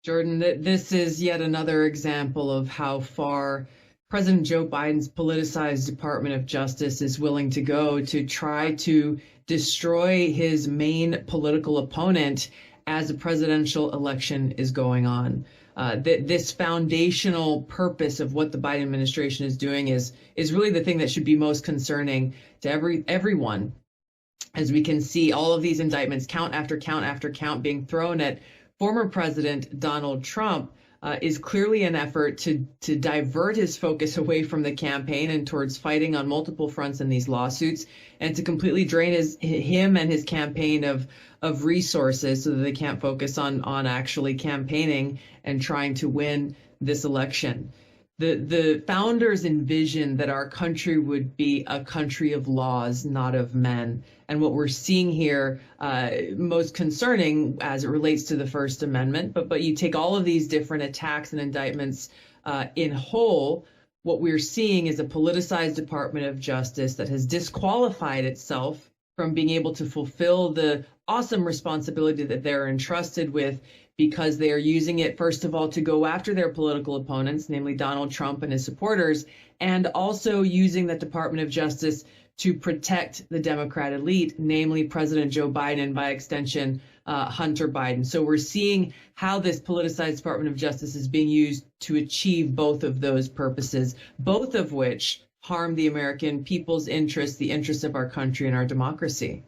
Jordan, this is yet another example of how far President Joe Biden's politicized Department of Justice is willing to go to try to destroy his main political opponent as the presidential election is going on. This foundational purpose of what the Biden administration is doing is really the thing that should be most concerning to everyone. As we can see all of these indictments, count after count after count, being thrown at former President Donald Trump, is clearly an effort to divert his focus away from the campaign and towards fighting on multiple fronts in these lawsuits, and to completely drain him and his campaign of resources so that they can't focus on actually campaigning and trying to win this election. The founders envisioned that our country would be a country of laws, not of men. And what we're seeing here, most concerning as it relates to the First Amendment, but you take all of these different attacks and indictments in whole, what we're seeing is a politicized Department of Justice that has disqualified itself from being able to fulfill the awesome responsibility that they're entrusted with, because they are using it, first of all, to go after their political opponents, namely Donald Trump and his supporters, and also using the Department of Justice to protect the Democrat elite, namely President Joe Biden, by extension, Hunter Biden. So we're seeing how this politicized Department of Justice is being used to achieve both of those purposes, both of which harm the American people's interests, the interests of our country and our democracy.